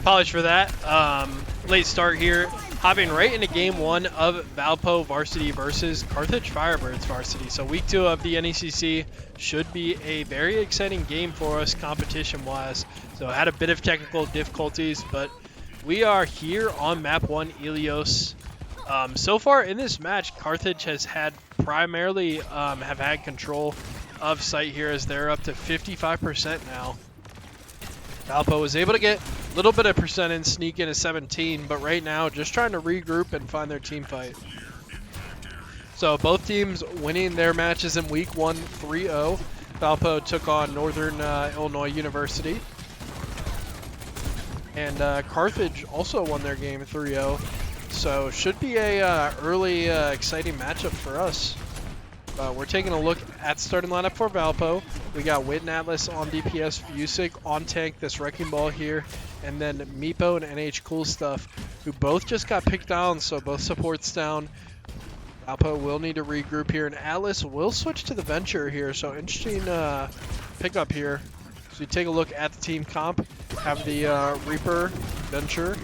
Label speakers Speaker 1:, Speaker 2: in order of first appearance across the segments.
Speaker 1: Apologies for that. Late start here. Hopping right into game 1 of Valpo varsity versus Carthage Firebirds varsity. So week 2 of the NECC should be a very exciting game for us competition-wise. So I had a bit of technical difficulties, but we are here on map 1, Ilios. So far in this match, Carthage has had primarily have had control of site here as they're up to 55% now. Valpo was able to get a little bit of percent and sneak in a 17, but right now just trying to regroup and find their team fight. So both teams winning their matches in week 1 3-0. Valpo took on Northern Illinois University. And Carthage also won their game 3-0. So should be a early exciting matchup for us. We're taking a look at starting lineup for Valpo. We got Wit and Atlas on DPS, Vusic on tank, this Wrecking Ball here, and then Meepo and NH Cool Stuff, who both just got picked down, so both supports down. Valpo will need to regroup here, and Atlas will switch to the Venture here, so interesting pickup here. So you take a look at the team comp, have the Reaper, Venture,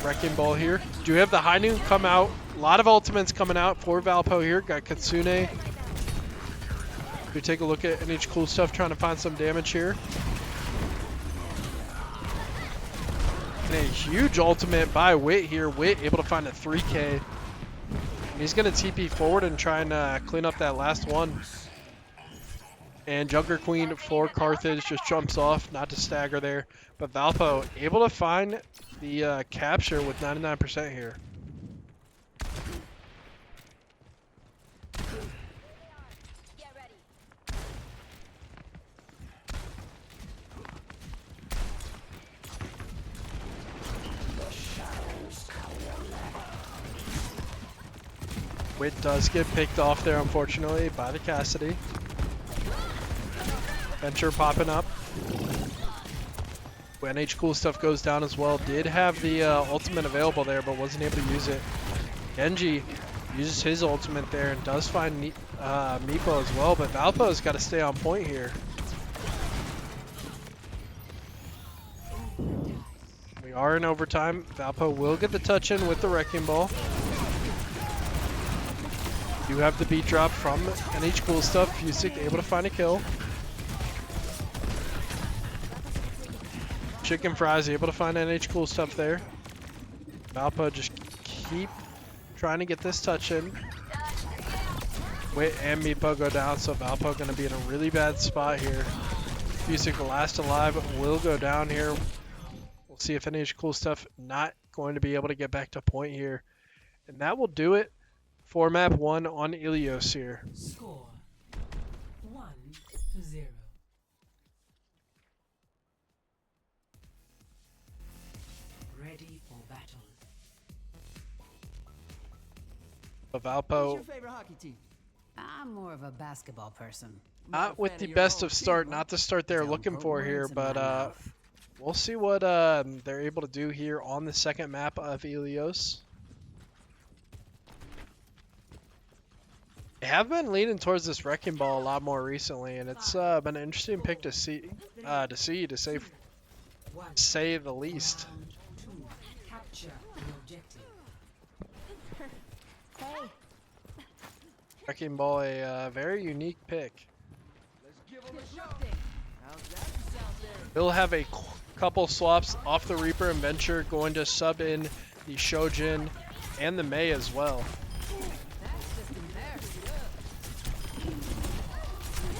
Speaker 1: Wrecking Ball here. Do have the High Noon come out, a lot of ultimates coming out for Valpo here, got Katsune. We take a look at NH Cool Stuff trying to find some damage here. And a huge ultimate by Wit here. Wit able to find a 3K. And he's going to TP forward and try and clean up that last one. And Junker Queen for Carthage just jumps off, not to stagger there. But Valpo able to find the capture with 99% here. Wit does get picked off there, unfortunately, by the Cassidy. Venture popping up. When NH Cool Stuff goes down as well. Did have the ultimate available there, but wasn't able to use it. Genji uses his ultimate there and does find Meepo as well, but Valpo's got to stay on point here. We are in overtime. Valpo will get the touch in with the Wrecking Ball. You have the beat drop from NH Cool Stuff. Vusic able to find a kill. Chicken Fries able to find NH Cool Stuff there. Valpo just keep trying to get this touch in. Wit and Meepo go down, so Valpo going to be in a really bad spot here. Vusic, the last alive, will go down here. We'll see if NH Cool Stuff not going to be able to get back to point here. And that will do it for map 1 on Ilios here.
Speaker 2: Score 1-0. Ready for battle.
Speaker 1: Valpo,
Speaker 3: Who's your favorite hockey team?
Speaker 4: I'm more of a basketball person.
Speaker 1: not with the best of start, not the start they're looking for here, but we'll see what they're able to do here on the second map of Ilios. They have been leaning towards this Wrecking Ball a lot more recently, and it's been an interesting pick to say the least.
Speaker 2: Capture the objective.
Speaker 1: Wrecking Ball, a very unique pick. He'll have a couple swaps off the Reaper and Venture, going to sub in the Shojin and the Mei as well.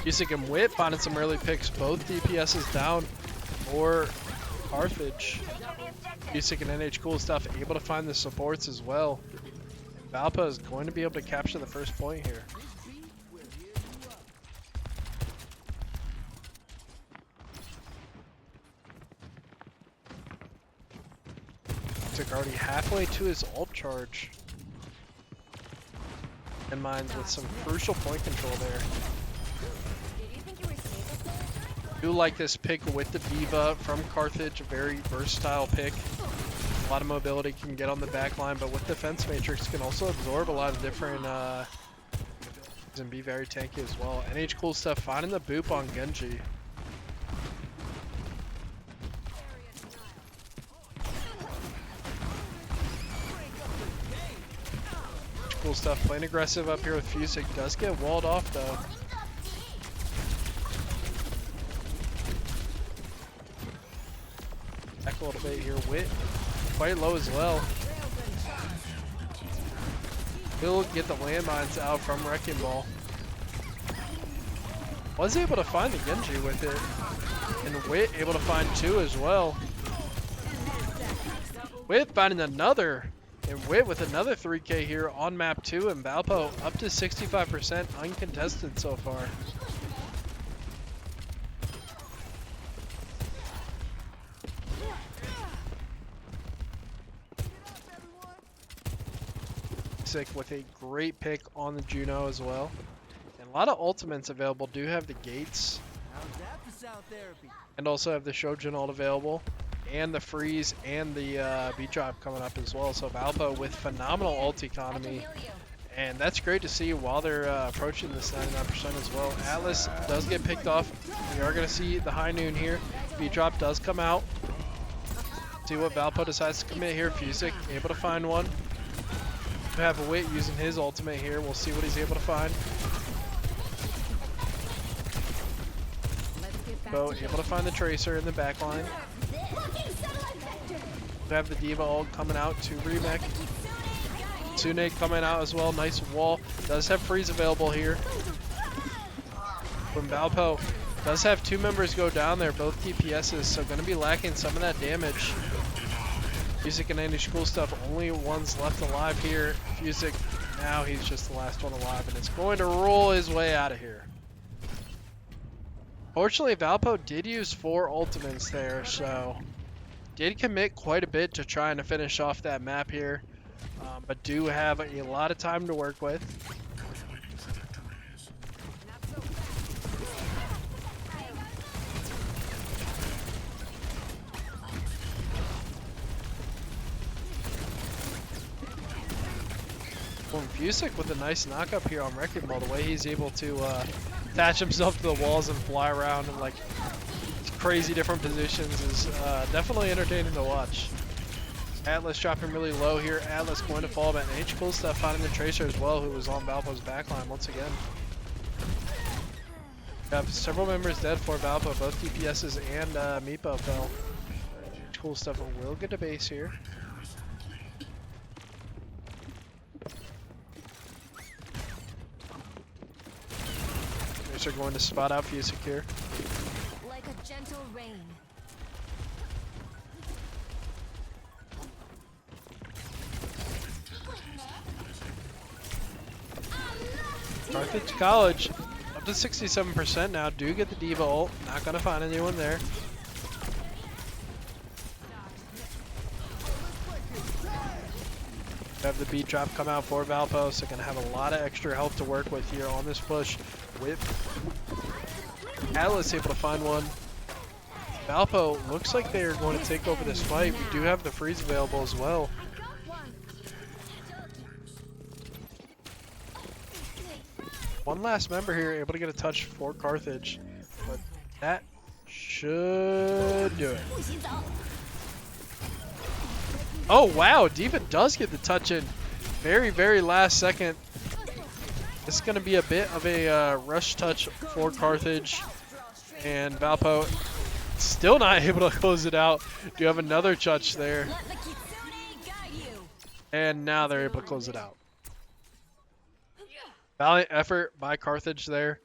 Speaker 1: Vusic and Wit finding some early picks, both DPSs down for Carthage. Vusic and NH Cool Stuff able to find the supports as well. And Valpo is going to be able to capture the first point here. Vusic already halfway to his ult charge. In mind with some crucial point control there. I do like this pick with the Diva from Carthage, a very versatile pick. A lot of mobility, can get on the back line, but with Defense Matrix can also absorb a lot of different and be very tanky as well. NH Cool Stuff finding the boop on Genji. Cool stuff. Playing aggressive up here with Fusic. Does get walled off though. Back a little bit here. Wit quite low as well. He'll get the landmines out from Wrecking Ball. Was able to find the Genji with it. And Wit able to find 2 as well. Wit finding another. And Wit with another 3K here on map 2. And Valpo up to 65% uncontested so far. With a great pick on the Juno as well. And a lot of ultimates available. Do have the Gates. And also have the Shojin ult available. And the Freeze and the beat drop coming up as well. So Valpo with phenomenal ult economy. And that's great to see while they're approaching this 99% as well. Atlas does get picked off. We are going to see the high noon here. Beat drop does come out. See what Valpo decides to commit here. Fusic able to find one. We have a Wit using his ultimate here. We'll see what he's able to find. Bo able to find the Tracer in the back line. We have the Diva ult coming out to Remake. Tsune coming out as well. Nice wall. Does have freeze available here. From Valpo. Does have 2 members go down there, both DPSs, so going to be lacking some of that damage. Fusic and Andy Cool Stuff, only ones left alive here. Fusic, now he's just the last one alive, and it's going to roll his way out of here. Fortunately, Valpo did use 4 ultimates there, so did commit quite a bit to trying to finish off that map here, but do have a lot of time to work with. Fusic with a nice knock up here on Wrecking Ball. The way he's able to attach himself to the walls and fly around in like crazy different positions is definitely entertaining to watch. Atlas dropping really low here. Atlas going to fall, but H Cool Stuff finding the Tracer as well, who was on Valpo's backline once again. We have several members dead for Valpo, both DPSs and Meepo fell. H Cool Stuff will get a base here. Are going to spot out Fusic here.
Speaker 3: Like a gentle rain.
Speaker 1: Carthage College up to 67% now. Do get the Diva ult. Not going to find anyone there. Have the beat drop come out for Valpo, so gonna have a lot of extra health to work with here on this push. With Atlas able to find one. Valpo looks like they are going to take over this fight. We do have the freeze available as well. One last member here able to get a touch for Carthage, but that should do it. Oh wow, Diva does get the touch in very last second. This is going to be a bit of a rush touch for Carthage, and Valpo still not able to close it out. Do have another touch there, and now they're able to close it out. Valiant effort by Carthage there.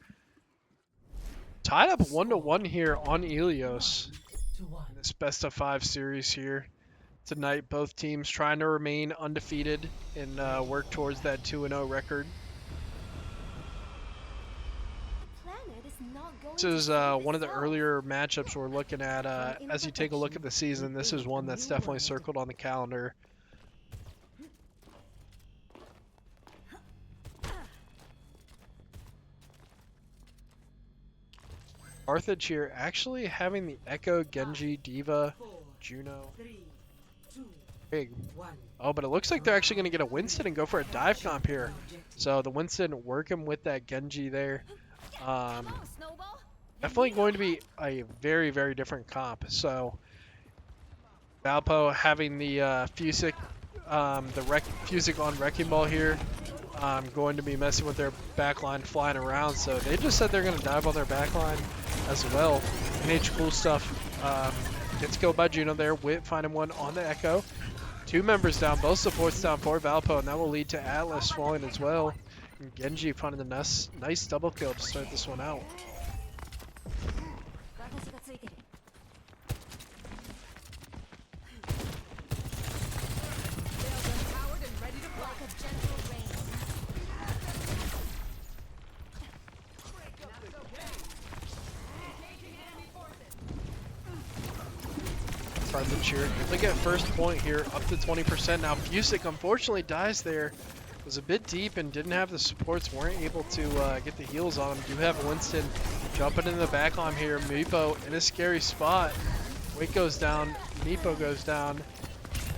Speaker 1: Tied up 1-1 here on Ilios in this best of 5 series here. Tonight, both teams trying to remain undefeated and work towards that 2-0 record. This is one of the earlier matchups we're looking at. As you take a look at the season, this is one that's definitely circled on the calendar. Carthage here actually having the Echo, Genji, Diva, Juno. Big. Oh, but it looks like they're actually going to get a Winston and go for a dive comp here. So the Winston working with that Genji there. Definitely going to be a very different comp. So Valpo having the Fusic, Fusic on Wrecking Ball here. going to be messing with their backline flying around. So they just said they're going to dive on their backline as well. NH Cool Stuff gets killed by Juno there. Wit finding one on the Echo. 2 members down, both supports down for Valpo, and that will lead to Atlas falling as well. And Genji finding the nice double kill to start this one out. Carthage here. They get first point here, up to 20%. Now Fusic unfortunately dies there. Was a bit deep and didn't have the supports, weren't able to get the heals on him. Do have Winston jumping in the backline here. Meepo in a scary spot. Wait goes down, Meepo goes down.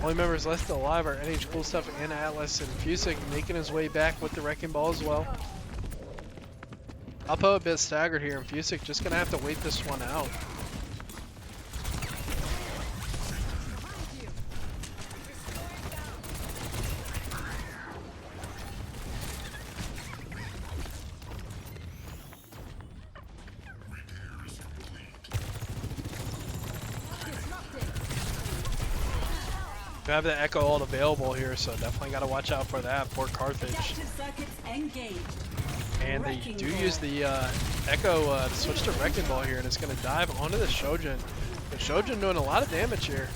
Speaker 1: Only members left alive are NH Cool Stuff and Atlas, and Fusic making his way back with the Wrecking Ball as well. Valpo a bit staggered here, and Fusic just gonna have to wait this one out. We have the Echo ult available here, so definitely got to watch out for that for Carthage. And they do use the Echo to switch to Wrecking Ball here, and it's going to dive onto the Shojin. The Shojin doing a lot of damage here.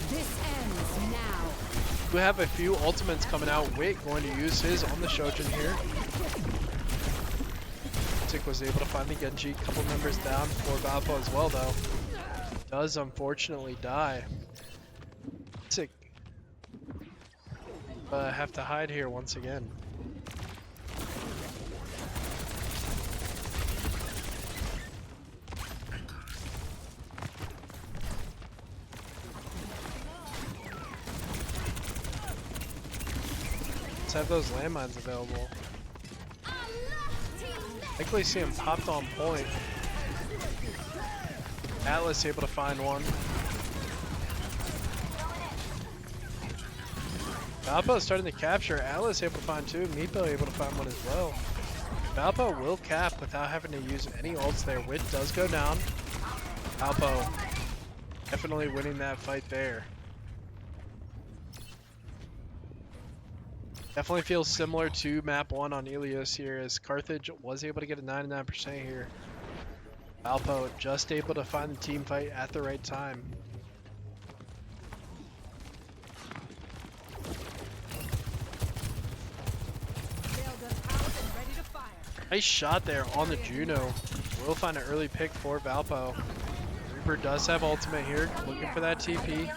Speaker 3: This ends now.
Speaker 1: We have a few ultimates coming out. Wait going to use his on the Shojin here. Tick was able to find the Genji. Couple members down for Valpo as well, though. Does unfortunately die. Tick have to hide here once again. Let's have those landmines available. Likely see him popped on point. Atlas able to find one. Valpo starting to capture. Atlas able to find 2. Meepo able to find one as well. Valpo will cap without having to use any ults there. Wit does go down. Valpo definitely winning that fight there. Definitely feels similar to map 1 on Ilios here, as Carthage was able to get a 99% here. Valpo just able to find the team fight at the right time. Nice shot there on the Juno. We'll find an early pick for Valpo. Reaper does have ultimate here, looking for that TP.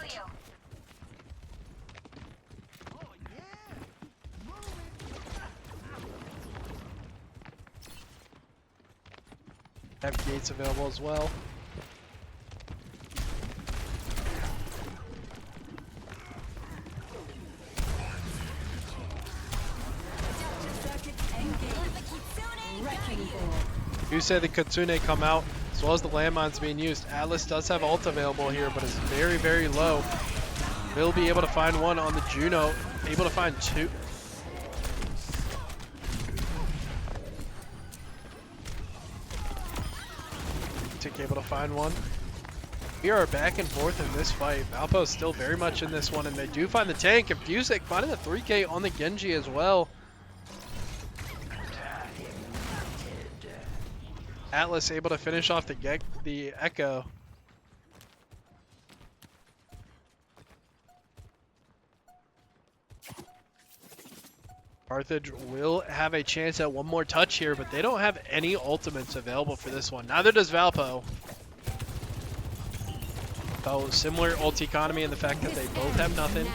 Speaker 1: Have gates available as well. You say the Kitsune come out, as well as the landmines being used. Atlas does have ult available here, but is very, very low. Will be able to find one on the Juno. Able to find 2. Tick able to find one. We are back and forth in this fight. Valpo is still very much in this one, and they do find the tank. And Fusic finding the 3K on the Genji as well. Atlas able to finish off the Echo. Carthage will have a chance at one more touch here, but they don't have any ultimates available for this one. Neither does Valpo. So similar ult economy in the fact that they both have nothing.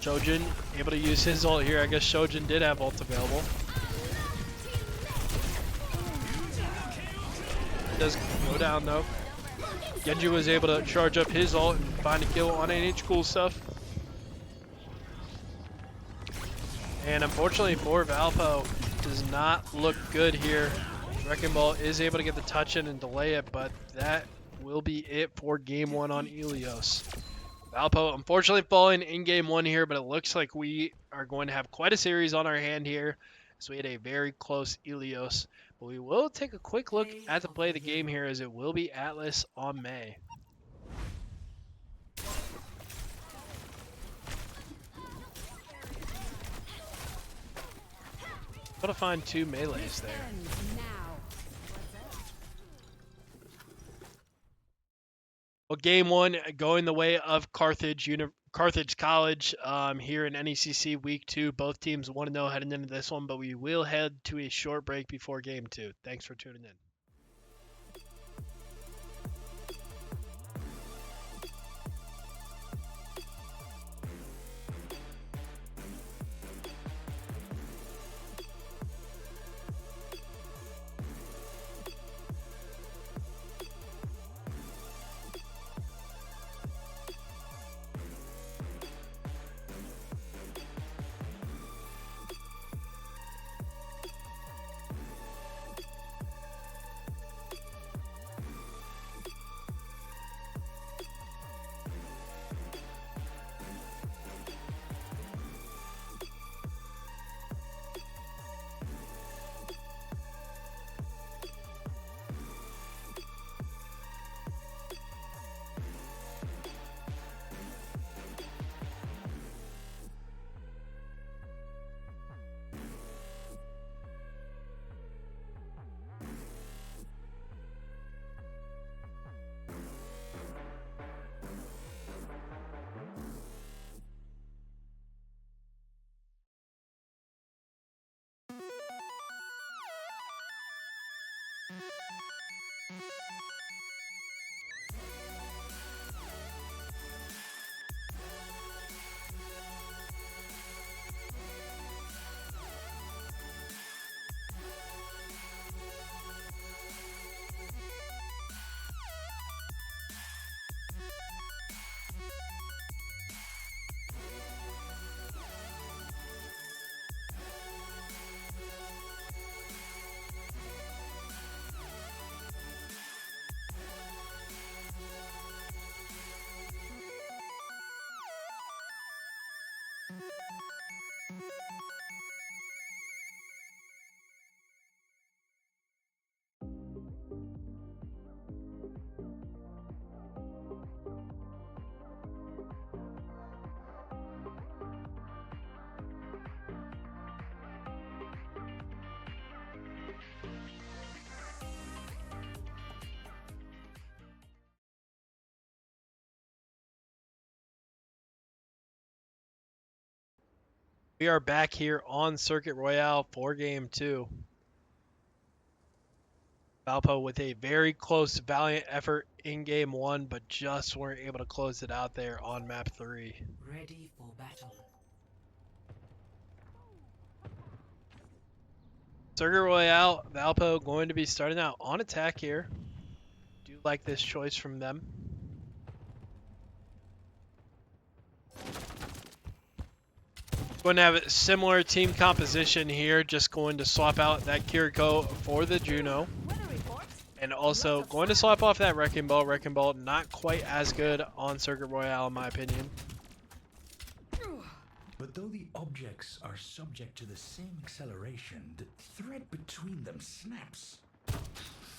Speaker 1: Shojin able to use his ult here. I guess Shojin did have ult available. Does go down though. Genji was able to charge up his ult and find a kill on NH Cool Stuff. And unfortunately for Valpo, does not look good here. Wrecking Ball is able to get the touch in and delay it, but that will be it for game 1 on Ilios. Valpo unfortunately falling in game one here, but it looks like we are going to have quite a series on our hand here. So we had a very close Ilios. But we will take a quick look at the play of the game here, as it will be Atlas on May. Able to find two melees there.
Speaker 3: Ends now.
Speaker 1: Well, game one going the way of Carthage College here in NECC week 2. Both teams 1-0 heading into this one, but we will head to a short break before game 2. Thanks for tuning in. We are back here on Circuit Royale for game 2. Valpo with a very close, valiant effort in game 1, but just weren't able to close it out there on map 3.
Speaker 2: Ready for battle.
Speaker 1: Circuit Royale, Valpo going to be starting out on attack here. Do like this choice from them. Going to have a similar team composition here, just going to swap out that Kiriko for the Juno. And also going to swap off that Wrecking Ball. Wrecking Ball not quite as good on Circuit Royale in my opinion.
Speaker 5: But though the objects are subject to the same acceleration, the thread between them snaps.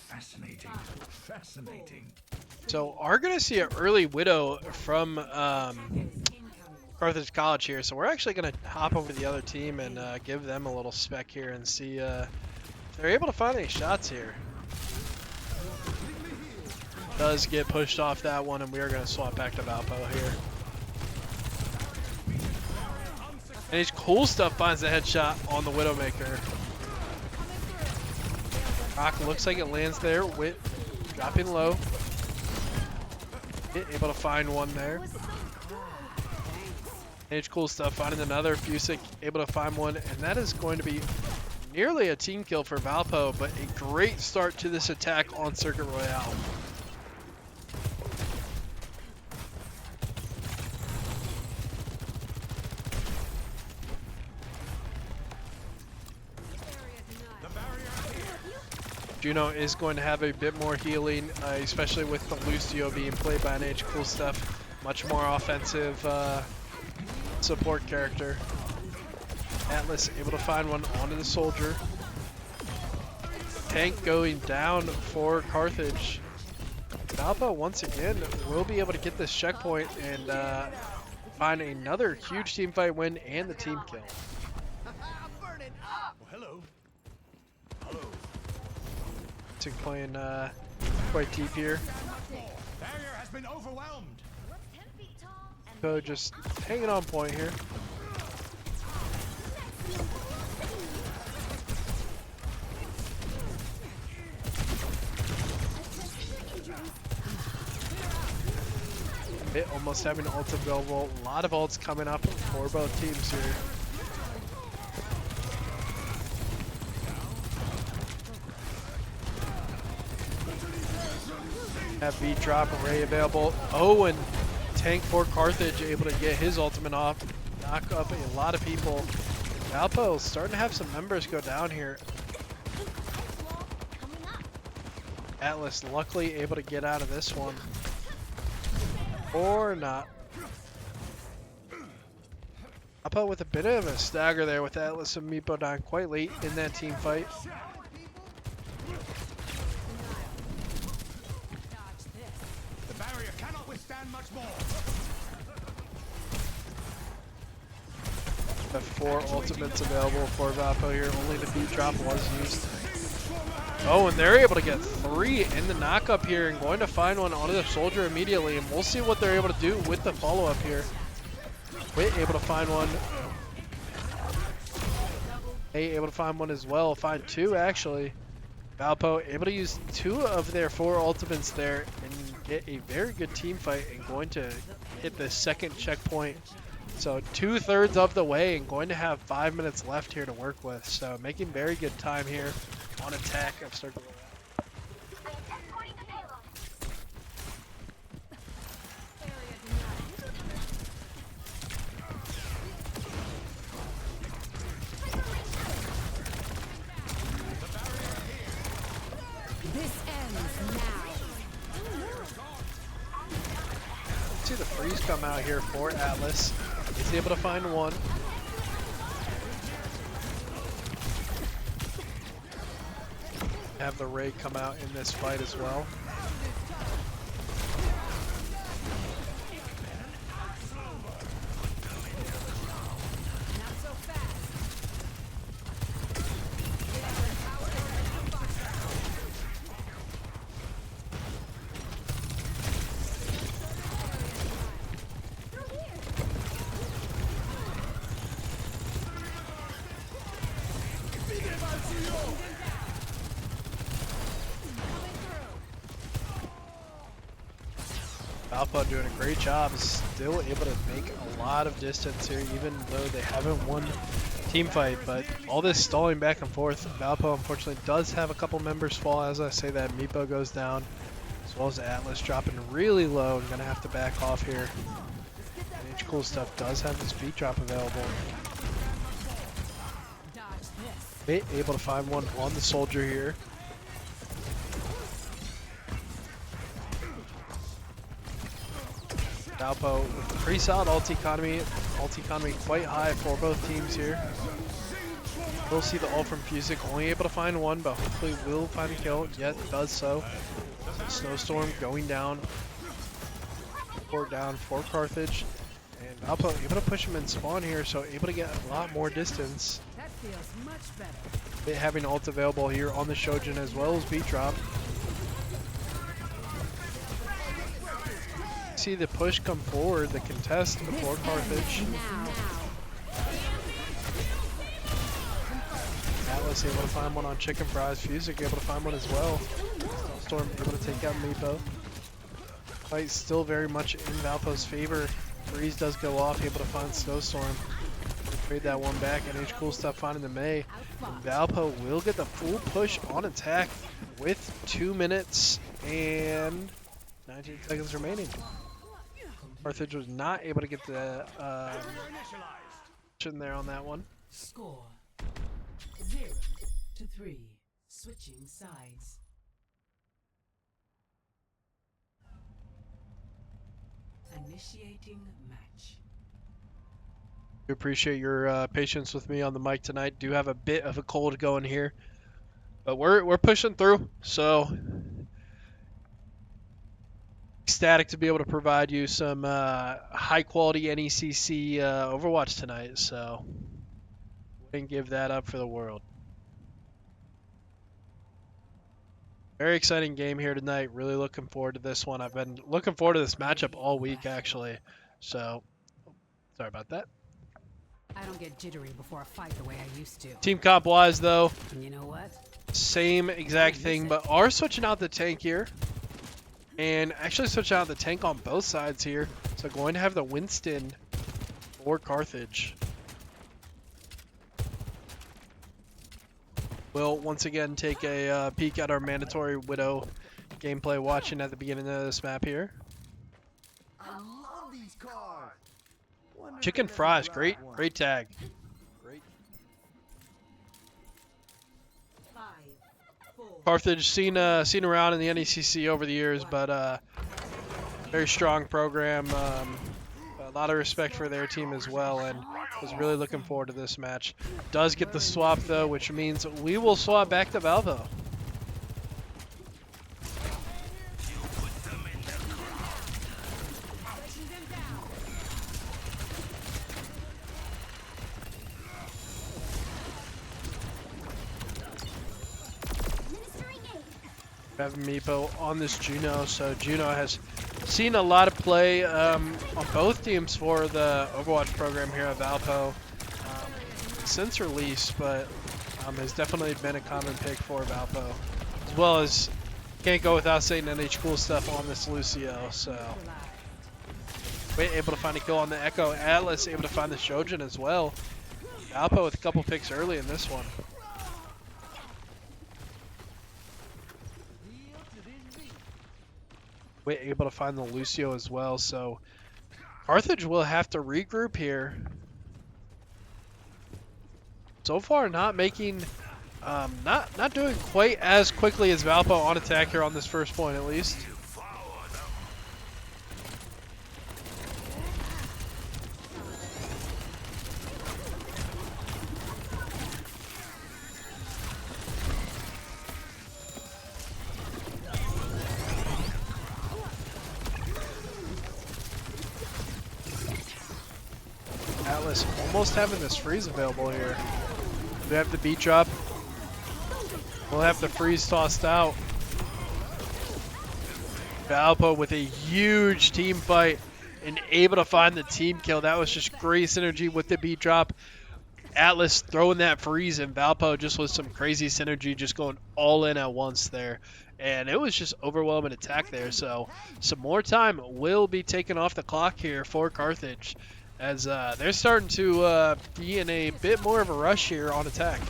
Speaker 5: Fascinating. Fascinating.
Speaker 1: So are going to see an early Widow from Carthage College here. So we're actually going to hop over to the other team and give them a little spec here and see if they're able to find any shots here. Does get pushed off that one, and we are going to swap back to Valpo here. And his cool stuff finds the headshot on the Widowmaker. Rock looks like it lands there with dropping low. Able to find one there. Age cool stuff finding another. Fusic able to find one, and that is going to be nearly a team kill for Valpo, but a great start to this attack on Circuit Royale. Juno is going to have a bit more healing, especially with the Lucio being played by an Age Cool Stuff. Much more offensive support character. Atlas able to find one onto the soldier. Tank going down for Carthage. Valpo once again will be able to get this checkpoint and find another huge team fight win and the team kill.
Speaker 5: Oh, hello. Hello.
Speaker 1: Tank playing quite deep here.
Speaker 5: Barrier has been overwhelmed.
Speaker 1: So just hanging on point here. It almost having ult available. A lot of ults coming up for both teams here. Have beat drop array available. Oh, and tank for Carthage able to get his ultimate off. Knock up a lot of people. Valpo starting to have some members go down here. Atlas luckily able to get out of this one. Or not. Valpo with a bit of a stagger there with Atlas and Meepo down quite late in that team fight.
Speaker 5: The barrier cannot withstand much more.
Speaker 1: The 4 ultimates available for Valpo here. Only the beat drop was used. Oh, and they're able to get 3 in the knockup here and going to find one onto the soldier immediately. And we'll see what they're able to do with the follow-up here. Wit able to find one. A able to find one as well. Find 2 actually. Valpo able to use 2 of their 4 ultimates there and get a very good team fight and going to hit the second checkpoint. So 2/3 of the way and going to have 5 minutes left here to work with. So making very good time here on attack. I've started to roll out.
Speaker 3: This ends now.
Speaker 1: See the freeze come out here for Atlas. He's able to find one. Have the Ray come out in this fight as well.
Speaker 3: Not so fast.
Speaker 1: Valpo doing a great job, still able to make a lot of distance here, even though they haven't won team fight. But all this stalling back and forth, Valpo unfortunately does have a couple members fall. As I say that, Meepo goes down, as well as Atlas dropping really low and gonna have to back off here. And H Cool Stuff does have the speed drop available. Bit able to find one on the soldier here. Valpo with a pretty solid ult economy quite high for both teams here. We'll see the ult from Fusic, only able to find one, but hopefully will find a kill, yet does so. Snowstorm going down, down for Carthage, and Valpo able to push him in spawn here, so able to get a lot more distance.
Speaker 3: That feels much better.
Speaker 1: Bit having ult available here on the Shojin as well as beat drop. See the push come forward, the contest before Carthage. Atlas able to find one on Chicken Fries. Fusic able to find one as well. Storm able to take out Meepo. Fight still very much in Valpo's favor. Freeze does go off, able to find Snowstorm. Trade that one back, and H Cool Stuff finding the May. And Valpo will get the full push on attack with 2 minutes and 19 seconds remaining. Carthage was not able to get the in there on that one.
Speaker 2: Score 0-3. Switching sides. Initiating match.
Speaker 1: We appreciate your patience with me on the mic tonight. Do have a bit of a cold going here, but we're pushing through. So ecstatic to be able to provide you some high quality NECC Overwatch tonight. So wouldn't give that up for the world. Very exciting game here tonight. Really looking forward to this one. I've been looking forward to this matchup all week, actually. So, sorry about that.
Speaker 4: I don't get jittery before a fight the way I used to.
Speaker 1: Team comp wise, though,
Speaker 4: And you know what?
Speaker 1: same exact thing, but are switching out the tank here. And actually switching out the tank on both sides here. So, going to have the Winston for Carthage. We'll once again take a peek at our mandatory Widow gameplay watching at the beginning of this map here.
Speaker 6: I love these cars. Wonder if
Speaker 1: Chicken
Speaker 6: they let me
Speaker 1: fries,
Speaker 6: drive
Speaker 1: great
Speaker 6: one.
Speaker 1: tag. Great.
Speaker 2: 5, 4,
Speaker 1: Carthage seen around in the NECC over the years, but very strong program. A lot of respect for their team as well, and was really looking forward to this match. Does get the swap though, which means we will swap back to Valpo. We have Meepo on this Juno, so Juno has seen a lot of play on both teams for the Overwatch program here at Valpo since release, but has definitely been a common pick for Valpo, as well as can't go without saying NH cool stuff on this Lucio. So Wait, able to find a kill on the Echo. Atlas able to find the Shojin as well. Valpo with a couple picks early in this one. Wait, able to find the Lucio as well, so Carthage will have to regroup here. So far, not making, not doing quite as quickly as Valpo on attack here on this first point, at least. Atlas almost having this freeze available here. We have the beat drop. We'll have the freeze tossed out. Valpo with a huge team fight and able to find the team kill. That was just great synergy with the beat drop. Atlas throwing that freeze, and Valpo just with some crazy synergy, just going all in at once there. And it was just overwhelming attack there. So some more time will be taken off the clock here for Carthage, as they're starting to be in a bit more of a rush here on attack.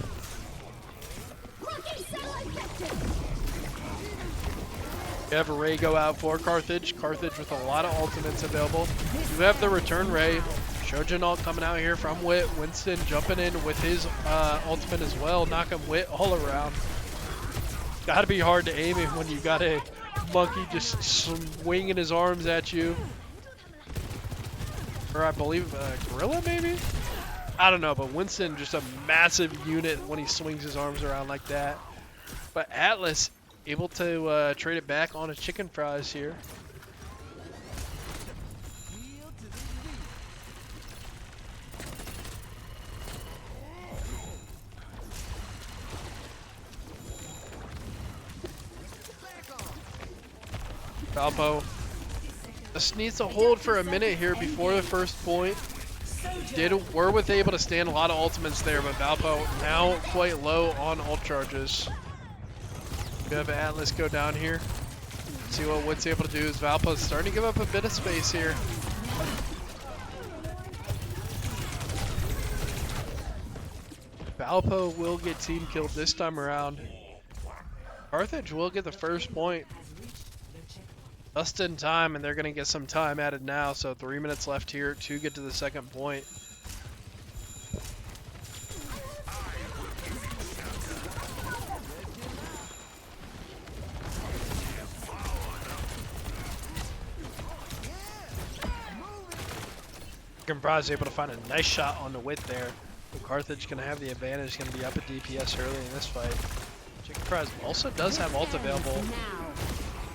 Speaker 1: We have a Ray go out for Carthage. Carthage with a lot of ultimates available. You have the return Ray. Shojin ult coming out here from Wit. Winston jumping in with his ultimate as well, knocking Wit all around. Gotta be hard to aim when you got a monkey just swinging his arms at you. Or I believe Gorilla maybe? I don't know, but Winston just a massive unit when he swings his arms around like that. But Atlas able to trade it back on a chicken fries here. Valpo just needs to hold for a minute here before the first point. Were able to stand a lot of ultimates there, but Valpo now quite low on ult charges. We have Atlas go down here. See what Wood's able to do, is Valpo's starting to give up a bit of space here. Valpo will get team killed this time around. Carthage will get the first point just in time, and they're going to get some time added now. So 3 minutes left here to get to the second point. Braz able to find a nice shot on the wit there. But Carthage going to have the advantage, going to be up at DPS early in this fight. Braz also does have ult available.
Speaker 3: Now.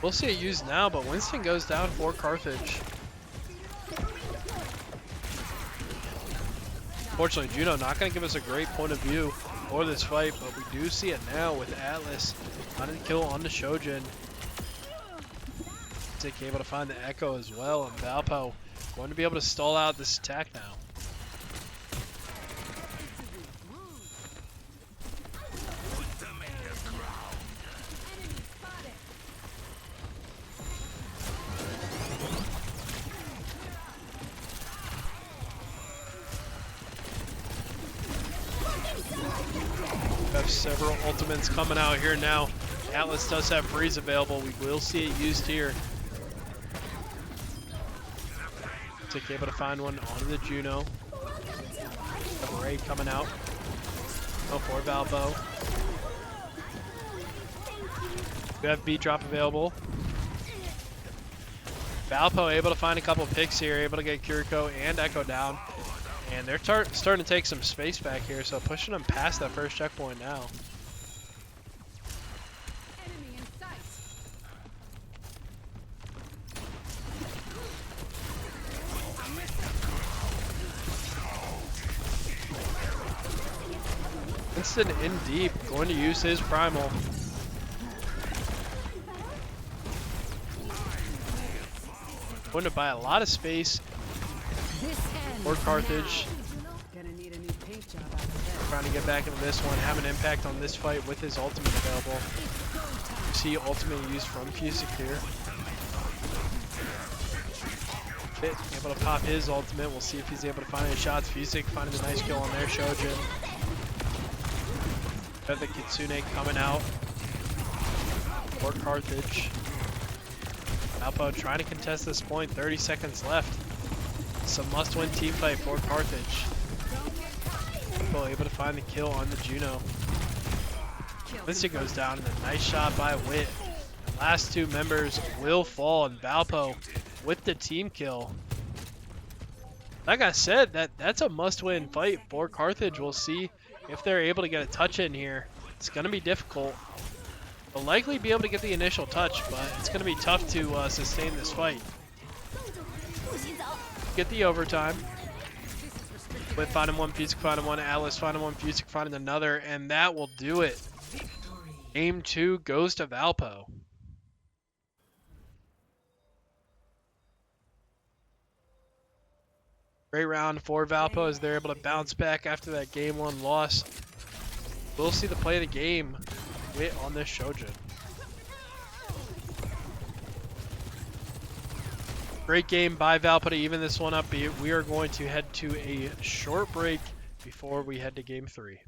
Speaker 1: We'll see it used now, but Winston goes down for Carthage. Unfortunately, Juno not going to give us a great point of view for this fight, but we do see it now with Atlas finding the kill on the Shojin. NECC able to find the Echo as well, and Valpo going to be able to stall out this attack now. We have several ultimates coming out here now. Atlas does have freeze available. We will see it used here. NECC able to find one onto the Juno. The raid coming out. Oh, for Valpo. We have beat drop available. Valpo able to find a couple picks here, able to get Kiriko and Echo down. And they're starting to take some space back here, so pushing them past that first checkpoint now.
Speaker 4: Enemy in sight.
Speaker 1: Winston in deep, going to use his primal. Going to buy a lot of space
Speaker 3: This ends
Speaker 1: for Carthage.
Speaker 3: now. Gonna need a new paint job after this.
Speaker 1: Trying to get back into this one, have an impact on this fight with his ultimate available. You see ultimate used from Fusic here. Fit, able to pop his ultimate. We'll see if he's able to find any shots. Fusic finding a nice kill on their Shojin. Got the Kitsune coming out for Carthage. Valpo trying to contest this point, 30 seconds left. It's a must-win team fight for Carthage. Valpo able to find the kill on the Juno. Winston goes down, and a nice shot by Wit. The last two members will fall, and Valpo with the team kill. Like I said, that's a must-win fight for Carthage. We'll see if they're able to get a touch in here. It's going to be difficult. They'll likely be able to get the initial touch, but it's going to be tough to sustain this fight. Get the overtime. Wit finding one, Fusic finding one, Atlas finding one, Fusic finding another, and that will do it. Game 2 goes to Valpo. Great round for Valpo as they're able to bounce back after that game 1 loss. We'll see the play of the game Wit on this Shojin. Great game by Valpo to even this one up. We are going to head to a short break before we head to game 3.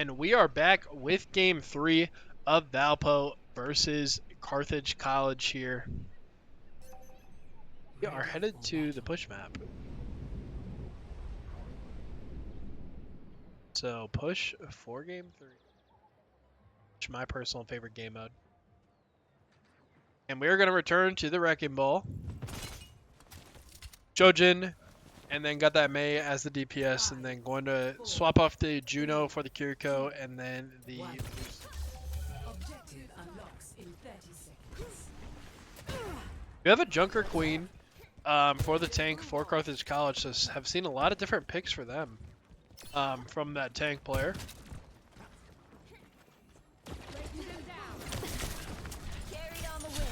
Speaker 1: And we are back with game 3 of Valpo versus Carthage College here. We are headed to the push map. So push for game 3. Which is my personal favorite game mode. And we are going to return to the Wrecking Ball. Shojin, and then got that Mei as the DPS, and then going to swap off the Juno for the Kiriko, and then the...
Speaker 2: Objective unlocks in 30 seconds.
Speaker 1: We have a Junker Queen for the tank for Carthage College, so have seen a lot of different picks for them from that tank player.
Speaker 4: Carried on the wind.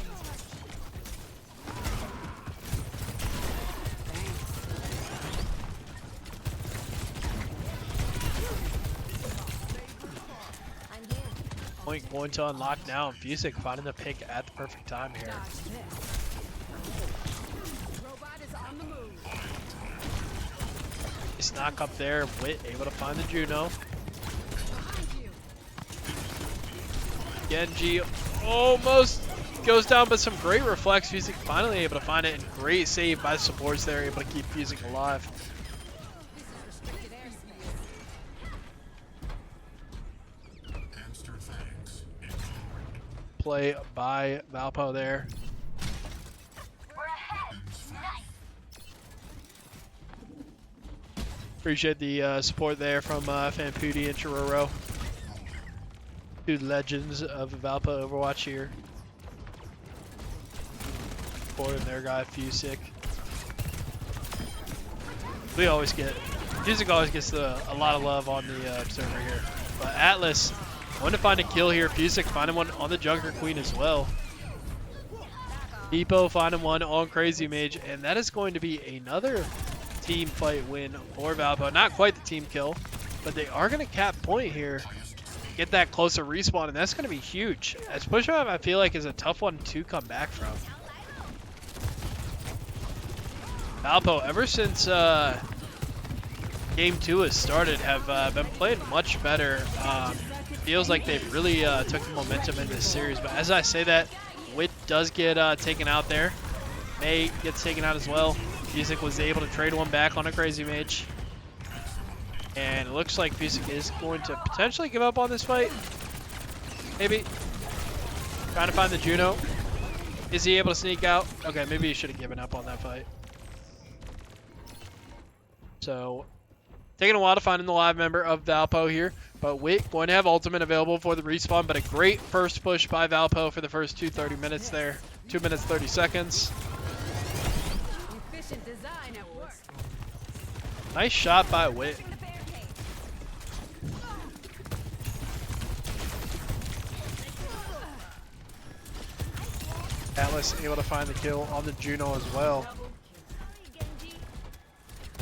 Speaker 4: I'm here.
Speaker 1: Point going to unlock now, and Fusic finding the pick at the perfect time here.
Speaker 3: Dodge this. Robot is on the move.
Speaker 1: Nice knock up there, Wit able to find the Juno.
Speaker 3: Behind you.
Speaker 1: Genji almost goes down, but some great reflex. Fusic finally able to find it, and great save by the supports there, able to keep Fusic alive.
Speaker 3: Restricted airspace.
Speaker 1: Play by Valpo there. Appreciate the support there from Fanpudi and Chiroro. Two legends of Valpo Overwatch here. Supporting their guy Fusic. Fusic always gets a lot of love on the server here. But Atlas going to find a kill here. Fusic finding one on the Junker Queen as well. Depot finding one on Crazy Mage, and that is going to be another team fight win for Valpo. Not quite the team kill, but they are going to cap point here. Get that closer respawn, and that's going to be huge. As push map, I feel like is a tough one to come back from. Valpo, ever since game 2 has started, have been playing much better. Feels like they've really took the momentum in this series. But as I say that, Wit does get taken out there. Mei gets taken out as well. Fusic was able to trade one back on a Crazy Mage. And it looks like Fusic is going to potentially give up on this fight. Maybe. Trying to find the Juno. Is he able to sneak out? Okay, maybe he should have given up on that fight. So, taking a while to find the live member of Valpo here. But Wit going to have ultimate available for the respawn. But a great first push by Valpo for the first 30 minutes there. 2 minutes, 30 seconds.
Speaker 3: Efficient design at work.
Speaker 1: Nice shot by Wit. Atlas able to find the kill on the Juno as well.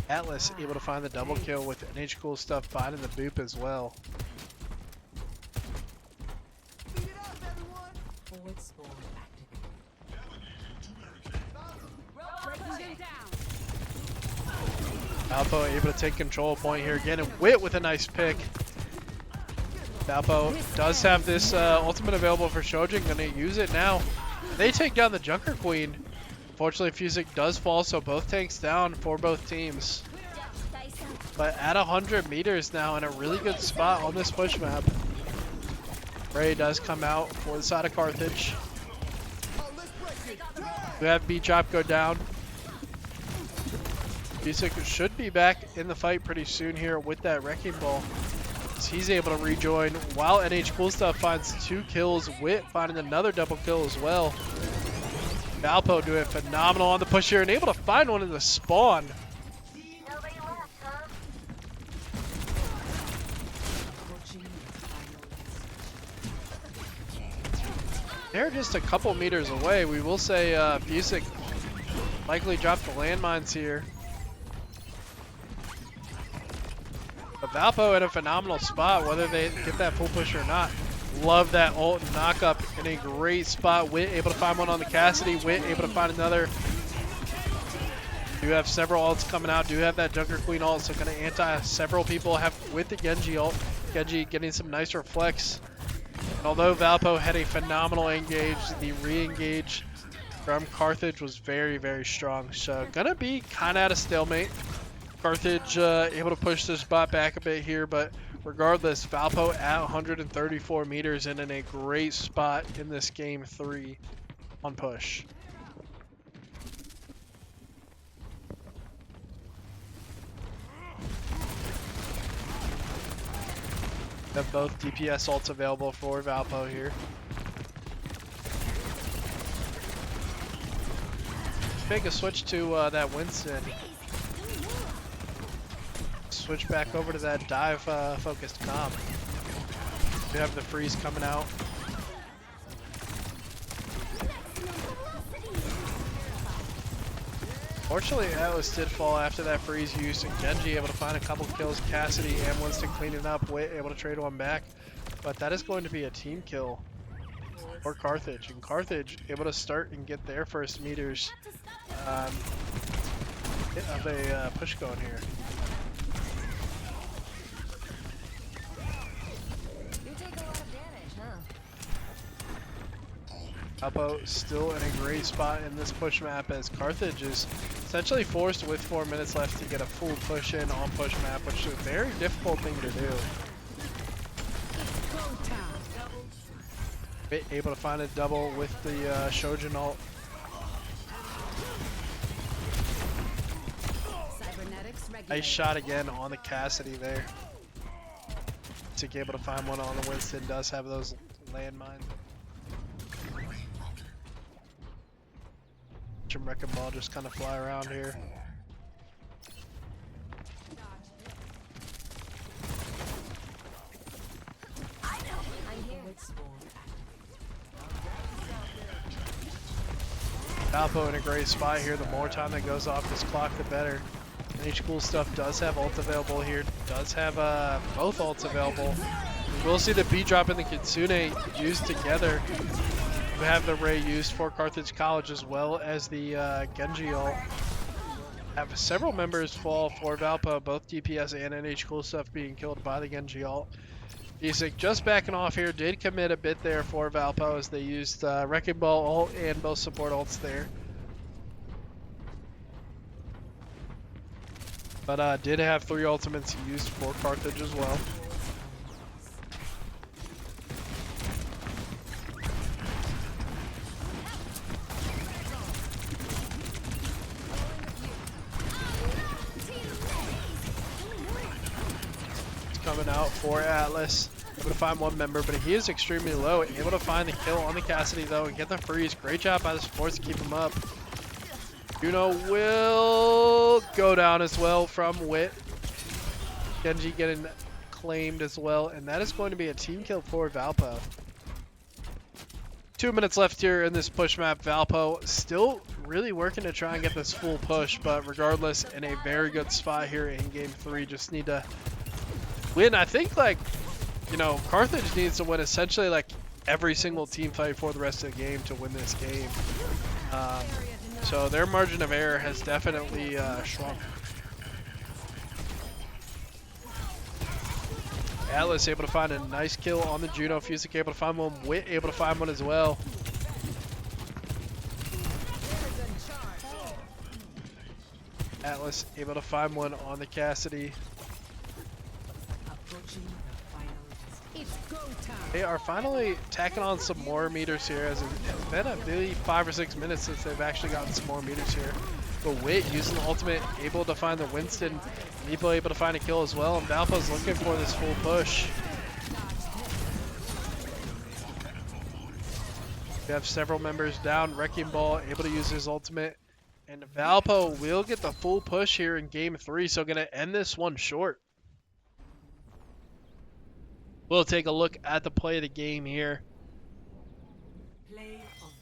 Speaker 1: Atlas able to find the double kill with NH Cool Stuff finding the boop as well.
Speaker 6: Speed it up, everyone!
Speaker 2: Forward spawn activated.
Speaker 3: Breaking them down.
Speaker 1: Valpo able to take control of point here again, and Wit with a nice pick. Valpo does have this ultimate available for Shojin, gonna use it now. They take down the Junker Queen. Unfortunately, Fusic does fall, so both tanks down for both teams. But at 100 meters now, in a really good spot on this push map. Ray does come out for the side of Carthage.
Speaker 6: Oh, let's break it!
Speaker 1: We have B-Chop go down. Fusic should be back in the fight pretty soon here with that Wrecking Ball. He's able to rejoin while NH Cool Stuff finds 2 kills. Wit finding another double kill as well. Valpo doing phenomenal on the push here and able to find one in the spawn. They're just a couple meters away. We will say Fusic likely dropped the landmines here. But Valpo in a phenomenal spot, whether they get that full push or not. Love that ult and knock up in a great spot. Wit able to find one on the Cassidy. Wit able to find another. Do have several ults coming out. Do have that Junker Queen ult, so going to anti several people have with the Genji ult. Genji getting some nice reflex. And although Valpo had a phenomenal engage, the re-engage from Carthage was very, very strong. So gonna be kind of at a stalemate. Carthage able to push this bot back a bit here, but regardless, Valpo at 134 meters and in a great spot in this game 3 on push. Have both DPS ults available for Valpo here. Make a switch to that Winston. Switch back over to that dive focused comp. We have the freeze coming out. Fortunately, Atlas did fall after that freeze use, and Genji able to find a couple kills. Cassidy and Winston cleaning up, Wit able to trade one back. But that is going to be a team kill for Carthage, and Carthage able to start and get their first meters of a push going here. Valpo still in a great spot in this push map as Carthage is essentially forced with 4 minutes left to get a full push in on push map, which is a very difficult thing to do. Able to find a double with the Shojin ult. Nice shot again on the Cassidy there. To be able to find one on the Winston, does have those landmines. Wrecking ball just kind of fly around here. Valpo in a great spot here. The more time that goes off this clock, the better. NECC Cool Stuff does have ult available here. Does have both ults available. We will see the B drop and the Kitsune used together. We have the Ray used for Carthage College as well as the Genji ult. Have several members fall for Valpo, both DPS and NECC Cool Stuff being killed by the Genji ult. NECC just backing off here, did commit a bit there for Valpo as they used Wrecking Ball ult and both support ults there. But did have 3 ultimates used for Carthage as well. Coming out for Atlas, able to find one member, but he is extremely low. Able to find the kill on the Cassidy though and get the freeze. Great job by the supports to keep him up. Juno will go down as well from Wit. Genji getting claimed as well, and that is going to be a team kill for Valpo. 2 minutes left here in this push map. Valpo still really working to try and get this full push, but regardless, in a very good spot here in game 3. Just need to win. I think, like, you know, Carthage needs to win essentially like every single team fight for the rest of the game to win this game. So their margin of error has definitely shrunk. Atlas able to find a nice kill on the Juno. Fusic able to find one. Wit able to find one as well. Atlas able to find one on the Cassidy. They are finally tacking on some more meters here, as it's been a really 5 or 6 minutes since they've actually gotten some more meters here. But Wit using the ultimate, able to find the Winston. Meepo able to find a kill as well, and Valpo's looking for this full push. We have several members down. Wrecking Ball able to use his ultimate, and Valpo will get the full push here in game 3, so gonna end this one short. We'll take a look at the play of the game here.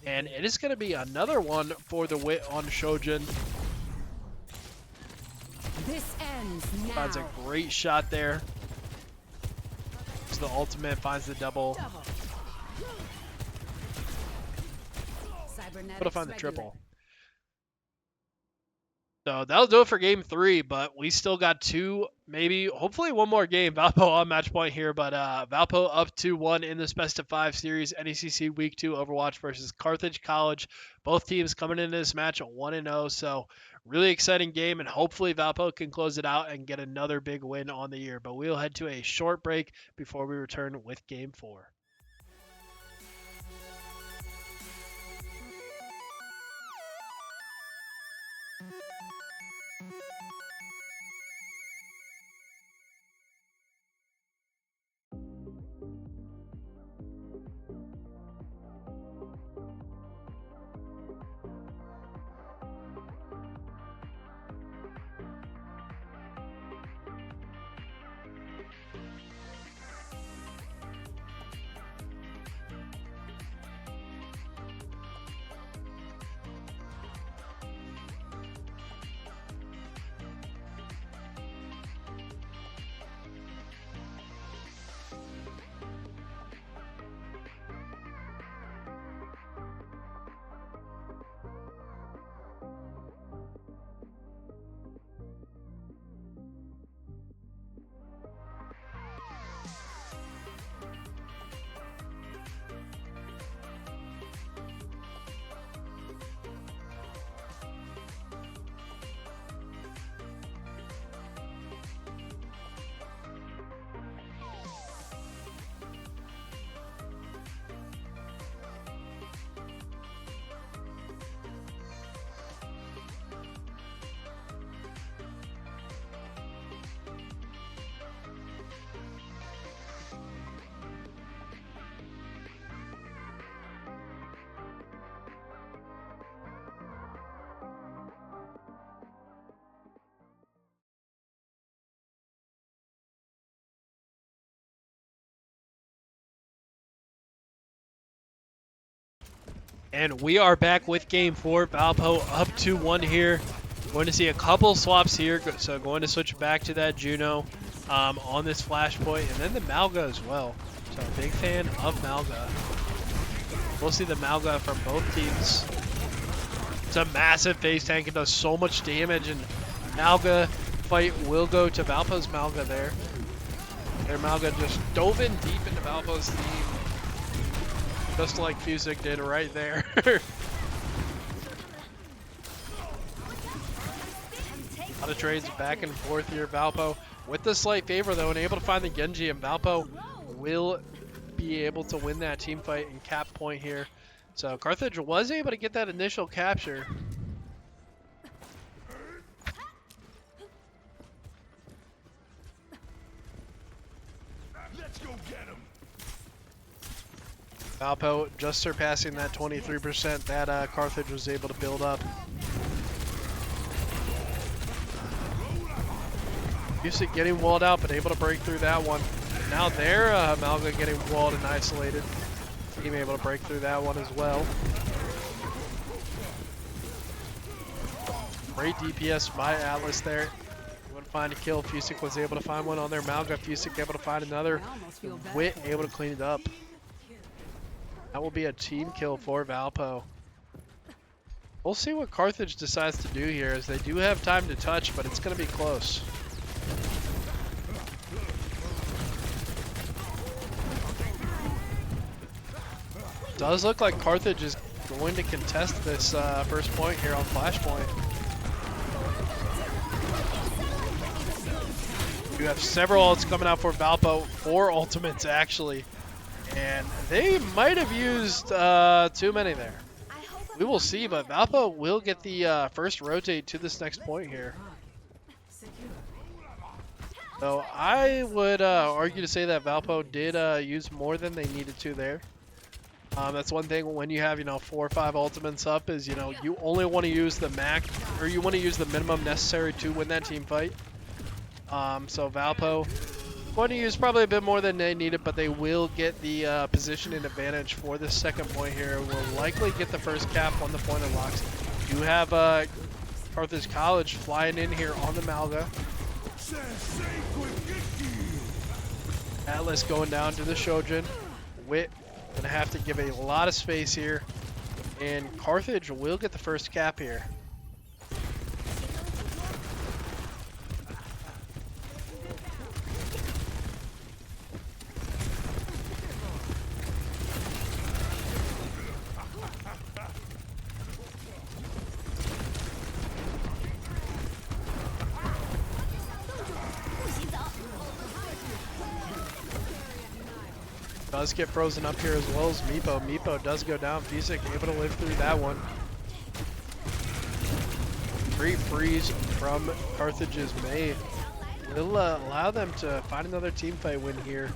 Speaker 1: And it is going to be another one for the Wit on Shojin.
Speaker 4: This ends now.
Speaker 1: Finds a great shot there. So the ultimate finds the double. Able to find the triple. So that'll do it for game 3, but we still got 2, maybe, hopefully one more game. Valpo on match point here, but Valpo up 2-1 in this best of 5 series. NECC Week 2 Overwatch versus Carthage College. Both teams coming into this match at 1-0, so really exciting game, and hopefully Valpo can close it out and get another big win on the year. But we'll head to a short break before we return with game 4. And we are back with game 4. Valpo up 2-1 here. Going to see a couple swaps here, so going to switch back to that Juno on this flashpoint, and then the Malga as well. So a big fan of Malga. We'll see the Malga from both teams. It's a massive phase tank. It does so much damage, and Malga fight will go to Valpo's Malga there. Their Malga just dove in deep into Valpo's team. Just like Fusick did right there. A lot of trades back and forth here. Valpo with the slight favor though, and able to find the Genji, and Valpo will be able to win that team fight and cap point here. So Carthage was able to get that initial capture.
Speaker 5: Let's go get him.
Speaker 1: Valpo just surpassing that 23% that Carthage was able to build up. Fusick getting walled out, but able to break through that one. Now they're Malga getting walled and isolated. Team able to break through that one as well. Great DPS by Atlas there. Able to find a kill. Fusick was able to find one on their Malga. Fusick able to find another. Wit able to clean it up. That will be a team kill for Valpo. We'll see what Carthage decides to do here, as they do have time to touch, but it's going to be close. Does look like Carthage is going to contest this first point here on Flashpoint. You have several ults coming out for Valpo, 4 ultimates actually. And they might have used too many there. We will see, but Valpo will get the first rotate to this next point here. So I would argue to say that Valpo did use more than they needed to there. That's one thing when you have 4 or 5 ultimates up, is you only want to use the max, or you want to use the minimum necessary to win that team fight. So Valpo going to use probably a bit more than they needed, but they will get the positioning advantage for this second point here. Will likely get the first cap on the point of locks. You have Carthage College flying in here on the Malga. Atlas going down to the Shojin. Wit gonna have to give a lot of space here, and Carthage will get the first cap here. does get frozen up here as well as Meepo. Meepo does go down. Fusik able to live through that one. Free freeze from Carthage's May will allow them to find another team fight win here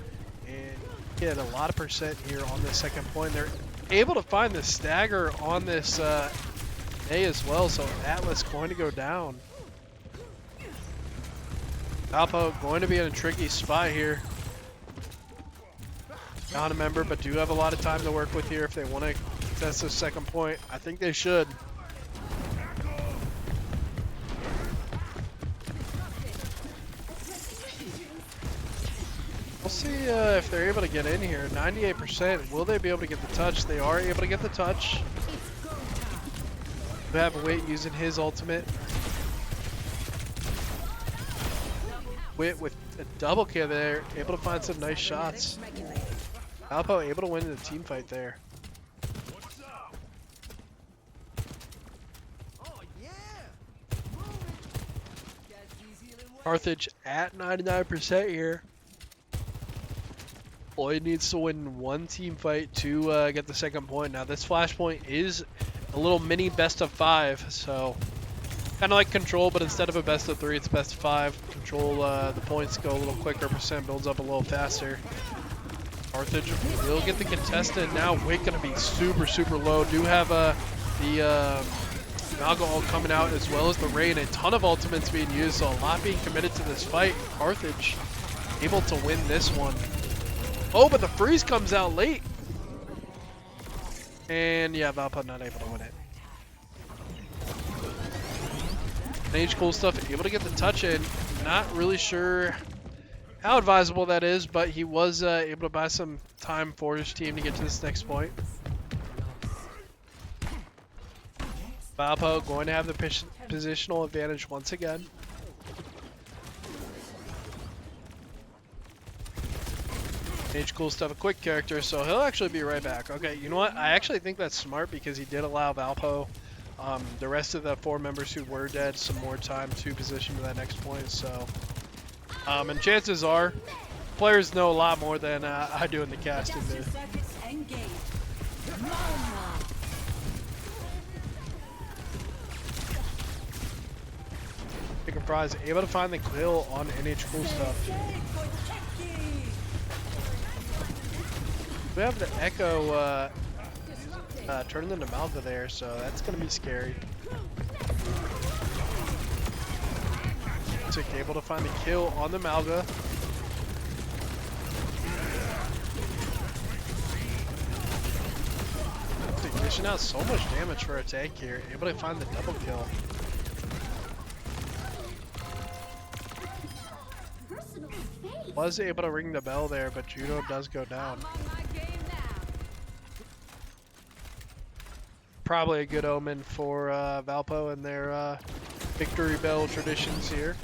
Speaker 1: and get a lot of percent here on this second point. They're able to find the stagger on this May as well, so Atlas going to go down. Valpo going to be in a tricky spot here. Not a member, but do have a lot of time to work with here if they want to contest this second point. I think they should. We'll see if they're able to get in here. 98%. Will they be able to get the touch? They are able to get the touch. We have Wit using his ultimate. Wit with a double kill there, able to find some nice shots. Valpo able to win the team fight there. Carthage at 99% here. Lloyd needs to win one team fight to get the second point. Now this flashpoint is a little mini best of 5, so kind of like Control, but instead of a best of 3, it's best of 5. Control, the points go a little quicker, percent builds up a little faster. Carthage will get the contestant. Now Wick gonna be super low. Do have the Naga ult coming out as well as the Rain. A ton of ultimates being used, so a lot being committed to this fight. Carthage able to win this one. Oh, but the freeze comes out late. And yeah, Valpo not able to win it. Mage cool stuff, able to get the touch in. Not really sure how advisable that is, but he was able to buy some time for his team to get to this next point. Valpo going to have the positional advantage once again. Mage cool stuff, a quick character, so he'll actually be right back. Okay, you know what? I actually think that's smart because he did allow Valpo, the rest of the 4 members who were dead, some more time to position to that next point. So, and chances are, players know a lot more than I do in the casting. Pick a prize, able to find the kill on NH cool stuff. We have the Echo turning into Malga there, so that's going to be scary. Tick able to find the kill on the Malga. Tick dishing out so much damage for a tank here, able to find the double kill. Was able to ring the bell there, but Judo does go down. Probably a good omen for Valpo and their victory bell traditions here.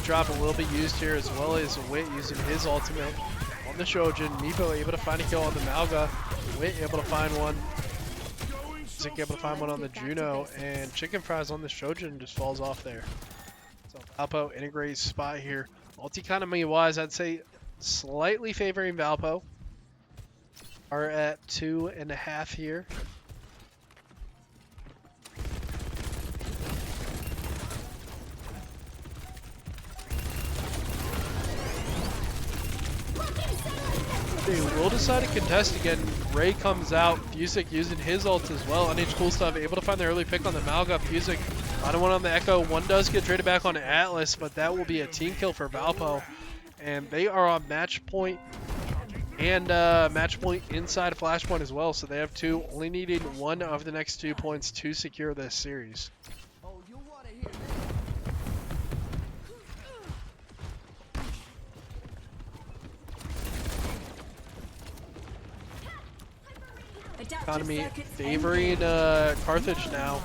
Speaker 1: Drop will be used here as well as Wit using his ultimate on the Shojin. Meepo able to find a kill on the Malga. Wit able to find one. Zik able to find one on the Juno, and Chicken Fries on the Shojin just falls off there. So Valpo in a great spot here. Multi-economy wise, I'd say slightly favoring Valpo. Are at 2.5 here. They will decide to contest again. Ray comes out. Fusik using his ult as well. NH cool stuff. Able to find the early pick on the Malga. Fusik on one on the Echo. One does get traded back on Atlas, but that will be a team kill for Valpo. And they are on match point and match point inside Flashpoint as well. So they have 2, only needing 1 of the next 2 points to secure this series. Economy favoring Carthage now.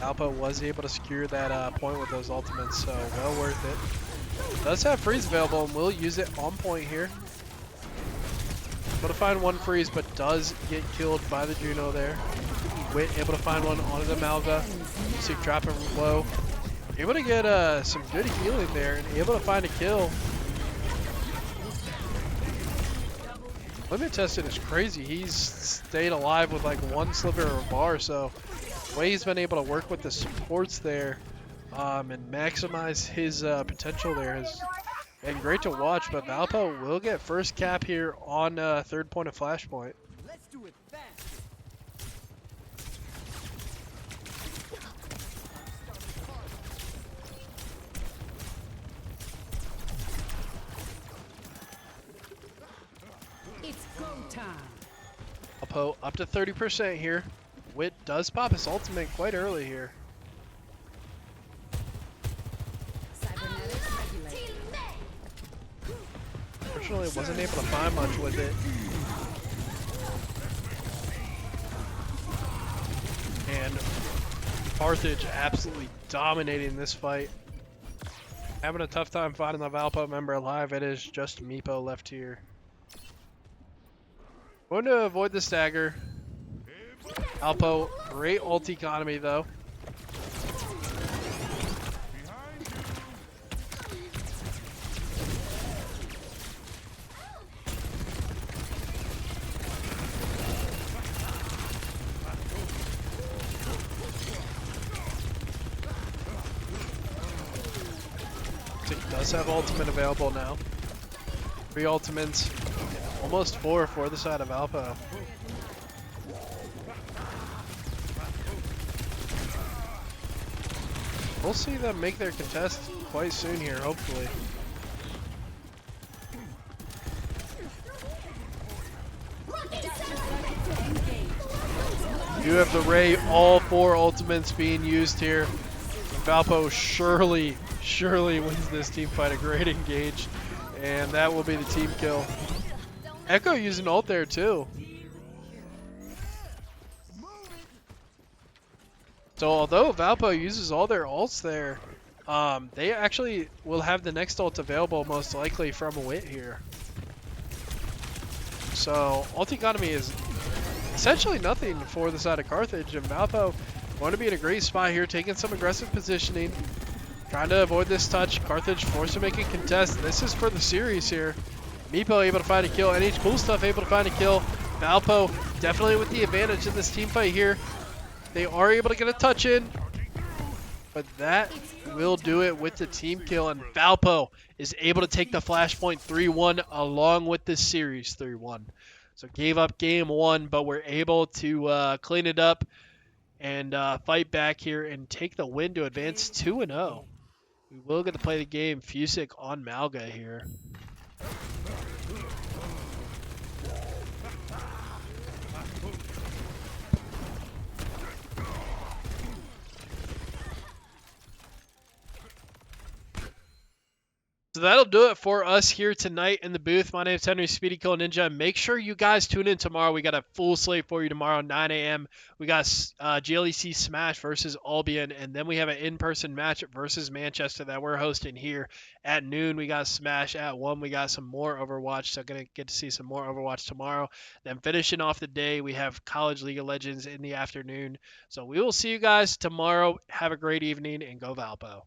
Speaker 1: Valpo was able to secure that point with those ultimates, so well worth it. Does have freeze available and will use it on point here. Able to find one freeze, but does get killed by the Juno there. Wit able to find one onto the Malga. See dropping low. Able to get some good healing there and able to find a kill. Limit tested is crazy. He's stayed alive with like one sliver of a bar, so the way he's been able to work with the supports there and maximize his potential there has been great to watch. But Valpo will get first cap here on third point of Flashpoint.
Speaker 6: Let's do it fast.
Speaker 4: It's go time.
Speaker 1: Valpo up to 30% here. Wit does pop his ultimate quite early here.
Speaker 4: Cybernetics regulated.
Speaker 1: Unfortunately, wasn't able to find much with it. And Carthage absolutely dominating this fight. Having a tough time finding the Valpo member alive. It is just Meepo left here. Going to avoid the stagger. Valpo, great ult economy though. Does have ultimate available now. 3 ultimates, almost 4 for the side of Valpo. We'll see them make their contest quite soon here, hopefully. You have the Ray, all 4 ultimates being used here. Valpo surely wins this team fight. A great engage, and that will be the team kill. Echo using ult there too. So although Valpo uses all their ults there, they actually will have the next ult available most likely from a Wit here. So ult economy is essentially nothing for the side of Carthage, and Valpo going to be in a great spot here, taking some aggressive positioning. Trying to avoid this touch. Carthage forced to make a contest. This is for the series here. Meepo able to find a kill. NH Cool Stuff able to find a kill. Valpo definitely with the advantage in this team fight here. They are able to get a touch in, but that will do it with the team kill. And Valpo is able to take the Flashpoint 3-1 along with this series 3-1. So gave up game 1, but we're able to clean it up and fight back here and take the win to advance 2-0. We will get to play the game Fusick on Malga here. So that'll do it for us here tonight in the booth. My name is Henry Speedy Kill Ninja. Make sure you guys tune in tomorrow. We got a full slate for you tomorrow, 9 a.m. We got GLEC Smash versus Albion, and then we have an in-person match versus Manchester that we're hosting here at noon. We got Smash at 1. We got some more Overwatch, so gonna get to see some more Overwatch tomorrow. Then finishing off the day, we have College League of Legends in the afternoon. So we will see you guys tomorrow. Have a great evening, and go Valpo.